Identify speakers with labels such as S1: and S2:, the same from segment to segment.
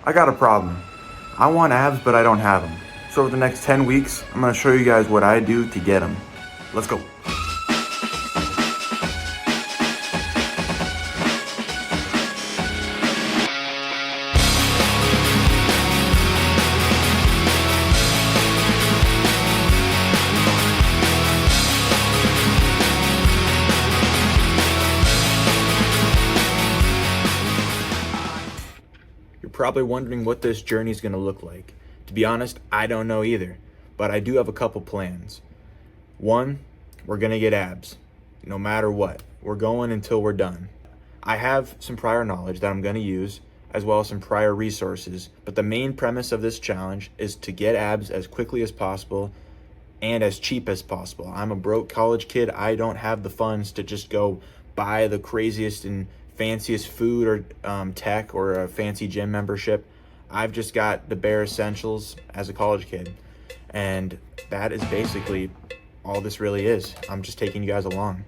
S1: I got a problem. I want abs, but I don't have them. So over the next 10 weeks, I'm gonna show you guys what I do to get them. Let's go. You're probably wondering what this journey is gonna look like. To be honest, I don't know either, but I do have a couple plans. One, we're gonna get abs, no matter what. We're going until we're done. I have some prior knowledge that I'm gonna use, as well as some prior resources, but the main premise of this challenge is to get abs as quickly as possible and as cheap as possible. I'm a broke college kid. I don't have the funds to just go buy the craziest and fanciest food or tech or a fancy gym membership. I've just got the bare essentials as a college kid. And that is basically all this really is. I'm just taking you guys along.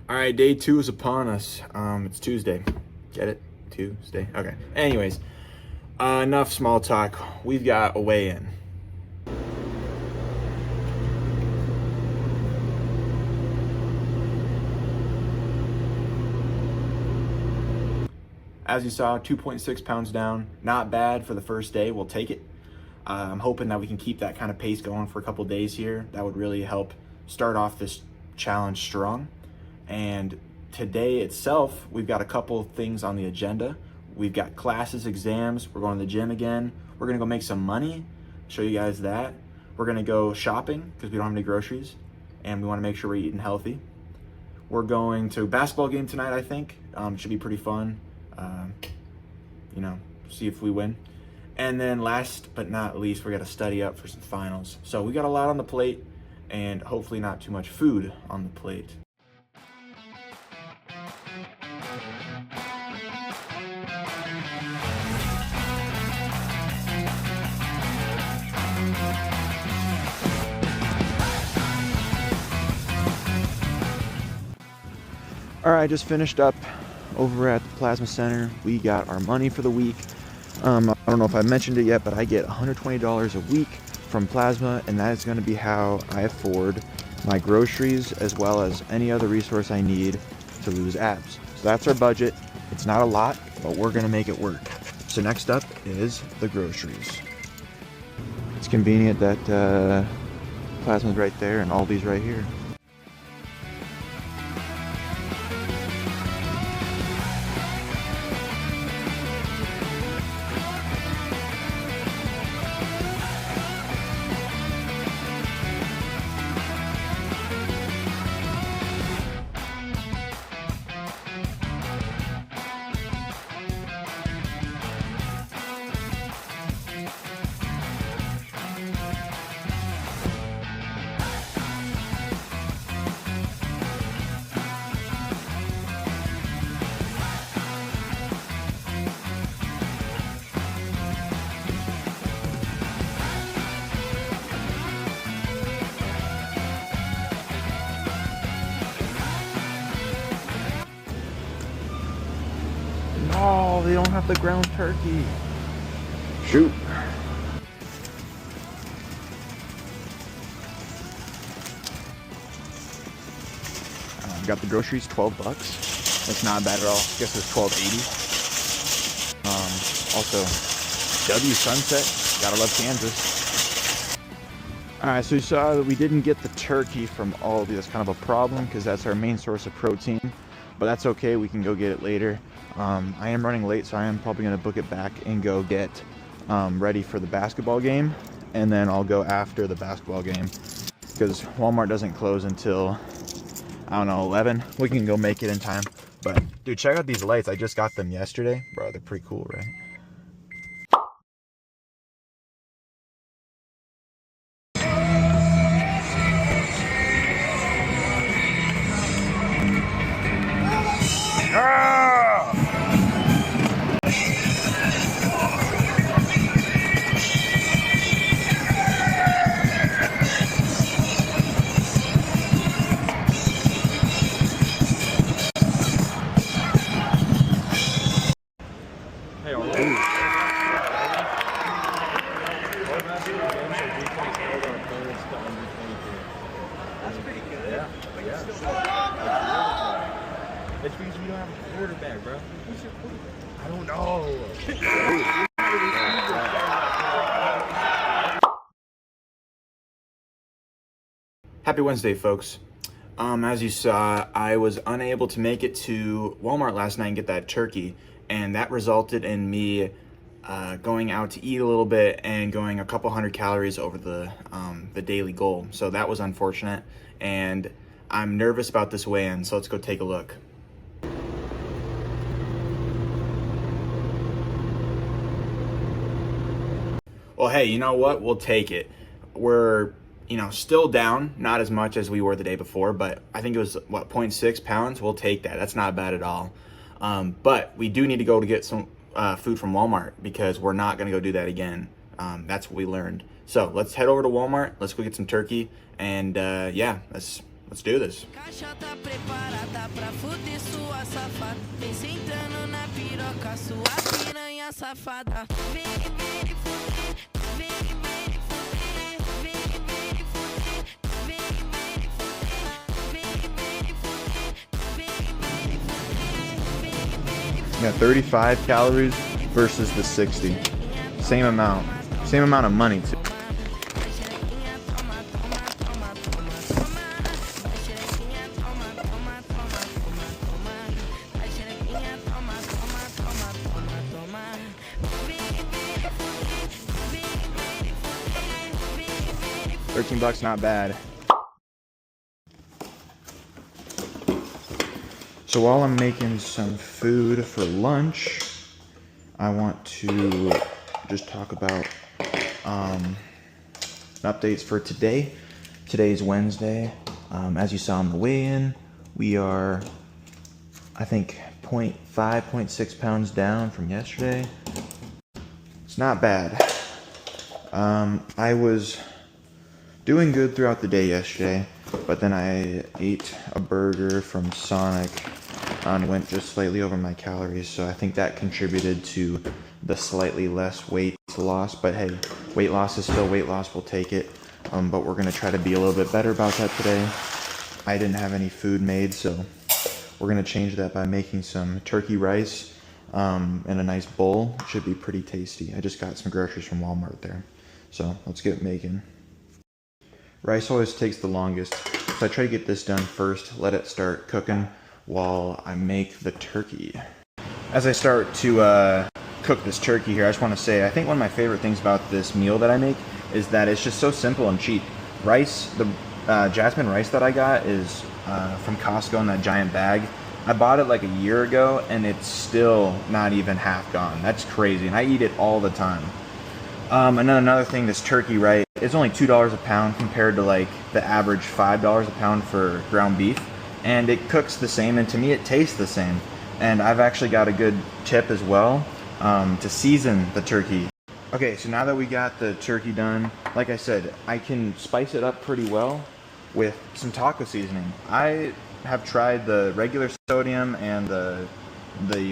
S1: All right, day 2 is upon us. It's Tuesday. Get it? Tuesday? Okay. Anyways, enough small talk. We've got a weigh-in. As you saw, 2.6 pounds down. Not bad for the first day. We'll take it. I'm hoping that we can keep that kind of pace going for a couple days here. That would really help start off this challenge strong. And today itself, we've got a couple things on the agenda. We've got classes, exams. We're going to the gym again. We're gonna go make some money, show you guys that. We're gonna go shopping because we don't have any groceries and we wanna make sure we're eating healthy. We're going to a basketball game tonight, I think. Should be pretty fun. See if we win. And then last but not least, we gotta study up for some finals. So we got a lot on the plate and hopefully not too much food on the plate. All right, I just finished up over at the Plasma Center. We got our money for the week. I don't know if I mentioned it yet, but I get $120 a week from Plasma, and that is going to be how I afford my groceries as well as any other resource I need to lose abs. So that's our budget. It's not a lot, but we're going to make it work. So next up is the groceries. It's convenient that Plasma's right there and Aldi's right here. No, they don't have the ground turkey. Shoot. Got the groceries, 12 bucks. That's not bad at all. I guess it was $12.80. Also, W Sunset. Gotta love Kansas. Alright, so you saw that we didn't get the turkey from Aldi. That's kind of a problem because that's our main source of protein. But that's okay, we can go get it later. I am running late, so I am probably going to book it back and go get ready for the basketball game. and then I'll go after the basketball game because Walmart doesn't close until, I don't know, 11. We can go make it in time. But dude, check out these lights. I just got them yesterday. Bro, they're pretty cool, right?
S2: It's because we don't have a quarterback, bro. I don't know.
S1: Happy Wednesday, folks. As you saw, I was unable to make it to Walmart last night and get that turkey, and that resulted in me going out to eat a little bit and going a couple hundred calories over the daily goal. So that was unfortunate, and I'm nervous about this weigh-in, so let's go take a look. Well, hey, you know what? We'll take it. We're, still down, not as much as we were the day before, but I think it was, 0.6 pounds? We'll take that. That's not bad at all. But we do need to go to get some food from Walmart because we're not going to go do that again. That's what we learned. So let's head over to Walmart. Let's go get some turkey. And yeah, let's do this. Yeah, 35 calories versus the 60. Same amount of money too. $13, not bad. So while I'm making some food for lunch, I want to just talk about updates for today. Today's Wednesday. As you saw on the weigh-in, we are, I think, 0.6 pounds down from yesterday. It's not bad. I was doing good throughout the day yesterday, but then I ate a burger from Sonic and went just slightly over my calories, so I think that contributed to the slightly less weight loss. But hey, weight loss is still weight loss, we'll take it. But we're gonna try to be a little bit better about that today. I didn't have any food made, so we're gonna change that by making some turkey rice in a nice bowl. It should be pretty tasty. I just got some groceries from Walmart there, so let's get making. Rice always takes the longest, so I try to get this done first, let it start cooking while I make the turkey. As I start to cook this turkey here, I just want to say I think one of my favorite things about this meal that I make is that it's just so simple and cheap. Rice, the jasmine rice that I got is from Costco in that giant bag. I bought it like a year ago and it's still not even half gone. That's crazy, and I eat it all the time. And then another thing, this turkey, right, it's only $2 a pound compared to like the average $5 a pound for ground beef. And it cooks the same, and to me it tastes the same. And I've actually got a good tip as well to season the turkey. Okay, so now that we got the turkey done, like I said, I can spice it up pretty well with some taco seasoning. I have tried the regular sodium and the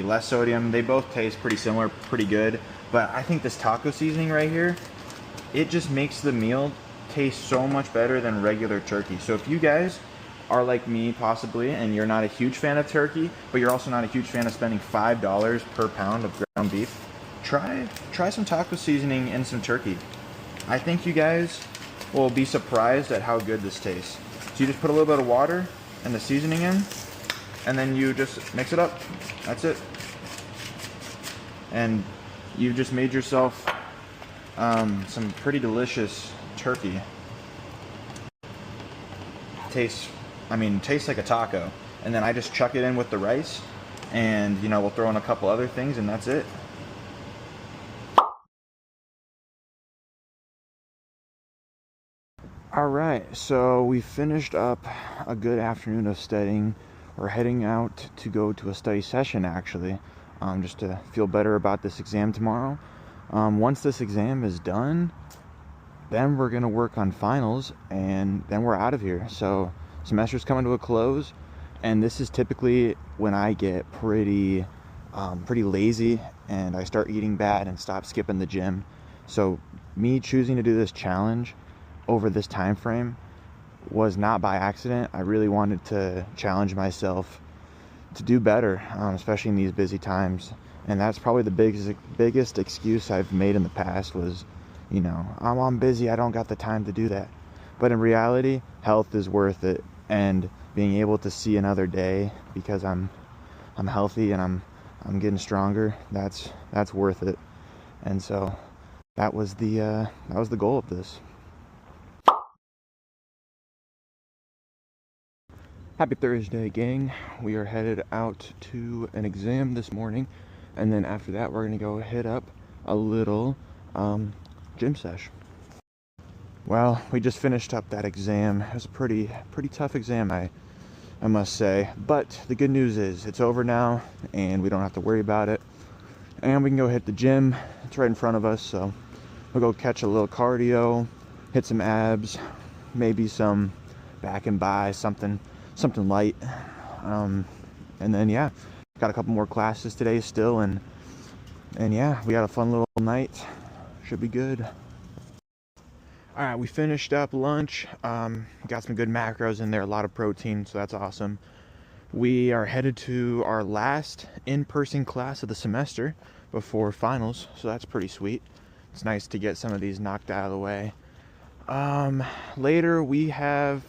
S1: less sodium. They both taste pretty similar, pretty good. But I think this taco seasoning right here, it just makes the meal taste so much better than regular turkey. So if you guys are like me possibly and you're not a huge fan of turkey, but you're also not a huge fan of spending $5 per pound of ground beef, try some taco seasoning and some turkey. I think you guys will be surprised at how good this tastes. So you just put a little bit of water and the seasoning in, and then you just mix it up. That's it. And you've just made yourself some pretty delicious turkey. Tastes like a taco. And then I just chuck it in with the rice, and you know, we'll throw in a couple other things, and that's it. Alright, so we finished up a good afternoon of studying. We're heading out to go to a study session, actually, just to feel better about this exam tomorrow. Once this exam is done, then we're going to work on finals, and then we're out of here. So semester's coming to a close, and this is typically when I get pretty lazy and I start eating bad and stop skipping the gym. So me choosing to do this challenge over this time frame was not by accident. I really wanted to challenge myself to do better, especially in these busy times. And that's probably the biggest excuse I've made in the past was, you know, I'm busy, I don't got the time to do that. But in reality, health is worth it, and being able to see another day because I'm healthy and I'm getting stronger, that's worth it. And so that was the goal of this. Happy Thursday, gang. We are headed out to an exam this morning, and then after that we're gonna go hit up a little gym sesh. Well, we just finished up that exam. It was a pretty tough exam, I must say, but the good news is it's over now and we don't have to worry about it, and we can go hit the gym. It's right in front of us, so we'll go catch a little cardio, hit some abs, maybe some back and bi, something light, and then yeah, got a couple more classes today still, and yeah, we got a fun little night. Should be good. All right, we finished up lunch. Got some good macros in there, a lot of protein, so that's awesome. We are headed to our last in-person class of the semester before finals, so that's pretty sweet. It's nice to get some of these knocked out of the way. Later we have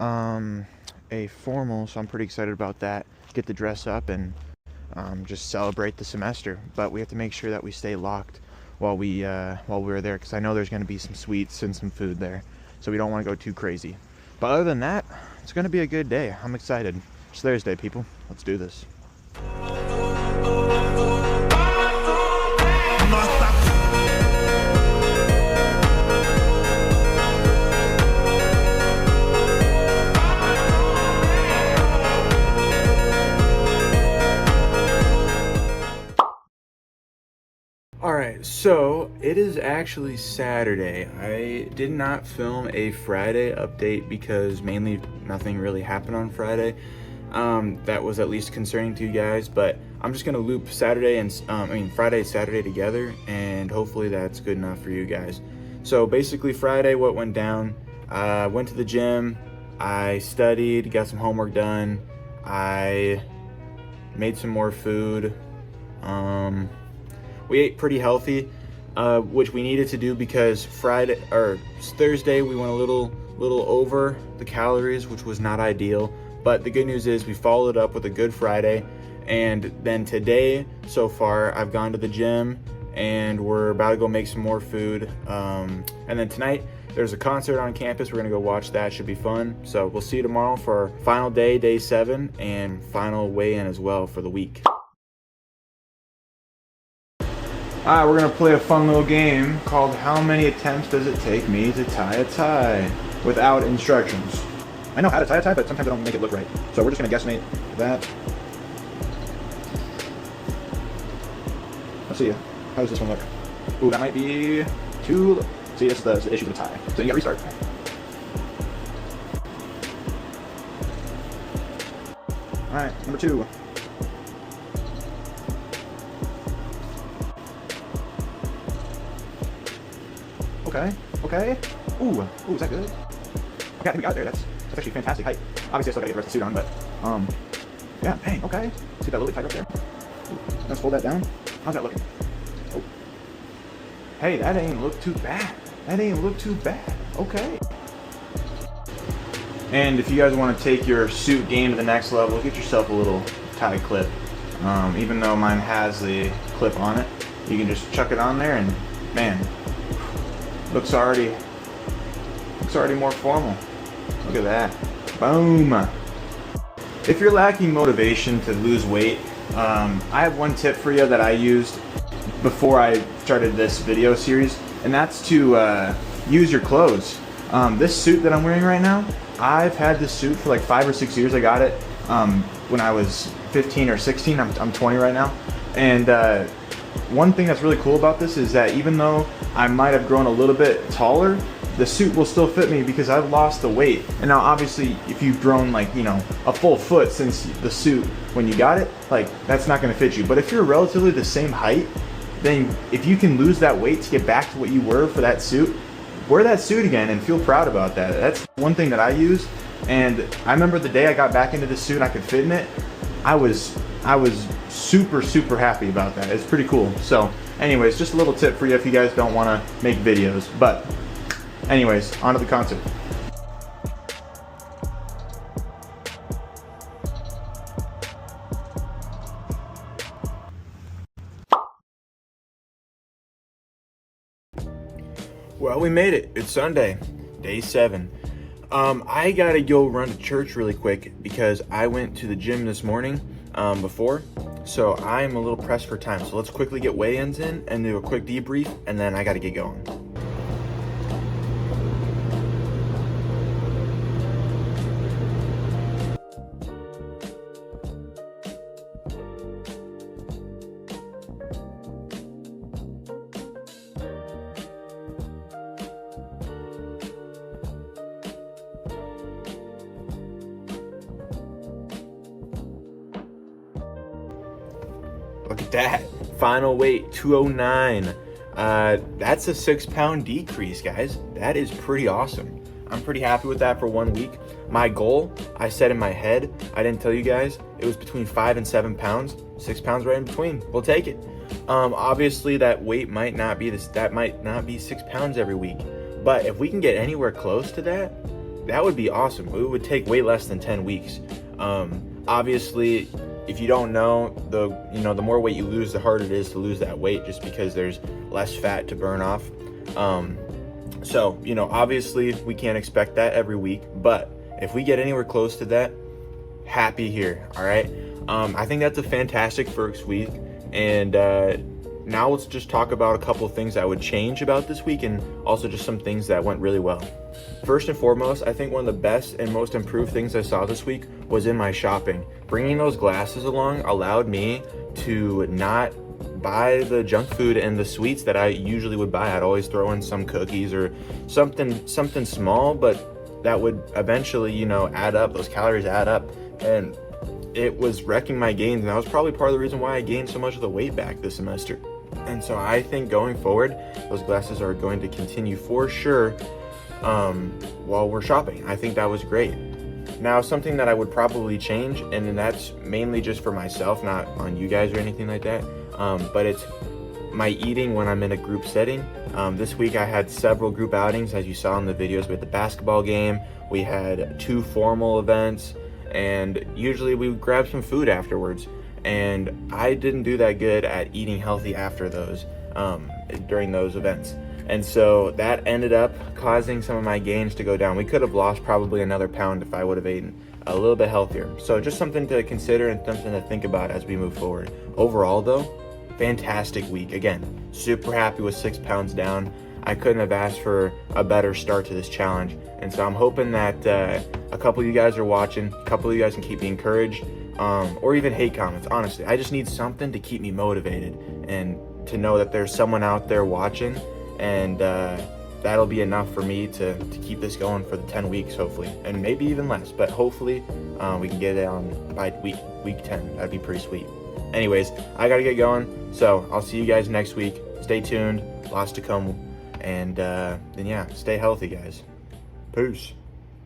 S1: a formal, so I'm pretty excited about that. Get to dress up and just celebrate the semester, but we have to make sure that we stay locked while we're there, because I know there's going to be some sweets and some food there, so we don't want to go too crazy. But other than that, it's going to be a good day. I'm excited. It's Thursday, people. Let's do this. Alright, so it is actually Saturday. I did not film a Friday update because mainly nothing really happened on Friday. That was at least concerning to you guys, but I'm just gonna loop Friday and Saturday together, and hopefully that's good enough for you guys. So basically Friday, what went down, I went to the gym, I studied, got some homework done, I made some more food, we ate pretty healthy, which we needed to do because Thursday we went a little over the calories, which was not ideal. But the good news is we followed up with a good Friday, and then today so far I've gone to the gym and we're about to go make some more food. And then tonight there's a concert on campus. We're gonna go watch that. Should be fun. So we'll see you tomorrow for our final day 7, and final weigh-in as well for the week. Alright, we're going to play a fun little game called How Many Attempts Does It Take Me to Tie a Tie? Without instructions. I know how to tie a tie, but sometimes I don't make it look right. So we're just going to guesstimate that. Let's see. How does this one look? Ooh, that might be too... See, this is the issue with the tie. So you got to restart. Alright, number 2. Okay. Ooh, is that good? Okay, we got there. That's actually fantastic height. Obviously, I still gotta get the rest of the suit on, but yeah, dang, okay. See that little bit tight up there? Ooh, let's fold that down. How's that looking? Oh, hey, that ain't look too bad. Okay. And if you guys want to take your suit game to the next level, get yourself a little tie clip. Even though mine has the clip on it, you can just chuck it on there, and man, looks already more formal. Look at that. Boom. If you're lacking motivation to lose weight, I have one tip for you that I used before I started this video series, and that's to use your clothes. This suit that I'm wearing right now, I've had this suit for like 5 or 6 years. I got it when I was 15 or 16. I'm 20 right now. And one thing that's really cool about this is that even though I might have grown a little bit taller, the suit will still fit me because I've lost the weight. And now obviously if you've grown like, you know, a full foot since the suit when you got it, like that's not gonna fit you. But if you're relatively the same height, then if you can lose that weight to get back to what you were for that suit, wear that suit again and feel proud about that. That's one thing that I use. And I remember the day I got back into the suit and I could fit in it, I was super happy about that. It's pretty cool. So anyways, just a little tip for you if you guys don't want to make videos. But anyways, on to the concert. Well, we made it. It's Sunday, day 7. I gotta go run to church really quick because I went to the gym this morning before, so I'm a little pressed for time. So let's quickly get weigh-ins in and do a quick debrief, and then I gotta get going. Look at that. Final weight, 209. That's a 6-pound decrease, guys. That is pretty awesome. I'm pretty happy with that for 1 week. My goal, I set in my head, I didn't tell you guys, it was between 5 and 7 pounds. 6 pounds right in between. We'll take it. Obviously, that weight might not be 6 pounds every week. But if we can get anywhere close to that, that would be awesome. It would take way less than 10 weeks. Obviously, if you don't know, the more weight you lose, the harder it is to lose that weight, just because there's less fat to burn off. So, obviously we can't expect that every week, but if we get anywhere close to that, happy here. All right. I think that's a fantastic first week. And now let's just talk about a couple of things I would change about this week, and also just some things that went really well. First and foremost, I think one of the best and most improved things I saw this week was in my shopping. Bringing those glasses along allowed me to not buy the junk food and the sweets that I usually would buy. I'd always throw in some cookies or something small, but that would eventually, add up. Those calories add up, and it was wrecking my gains, and that was probably part of the reason why I gained so much of the weight back this semester. And so I think going forward, those glasses are going to continue for sure while we're shopping. I think that was great. Now, something that I would probably change, and that's mainly just for myself, not on you guys or anything like that, but it's my eating when I'm in a group setting. This week I had several group outings, as you saw in the videos. We had the basketball game, we had 2 formal events, and usually we would grab some food afterwards. And I didn't do that good at eating healthy after those, during those events. And so that ended up causing some of my gains to go down. We could have lost probably another pound if I would have eaten a little bit healthier. So just something to consider and something to think about as we move forward. Overall though, fantastic week. Again, super happy with 6 pounds down. I couldn't have asked for a better start to this challenge. And so I'm hoping that a couple of you guys are watching, a couple of you guys can keep me encouraged, or even hate comments. Honestly, I just need something to keep me motivated and to know that there's someone out there watching, and that'll be enough for me to keep this going for the 10 weeks, hopefully, and maybe even less, but hopefully we can get it on by week 10. That'd be pretty sweet. Anyways, I gotta get going, so I'll see you guys next week. Stay tuned, lots to come, and then yeah, stay healthy, guys. Peace.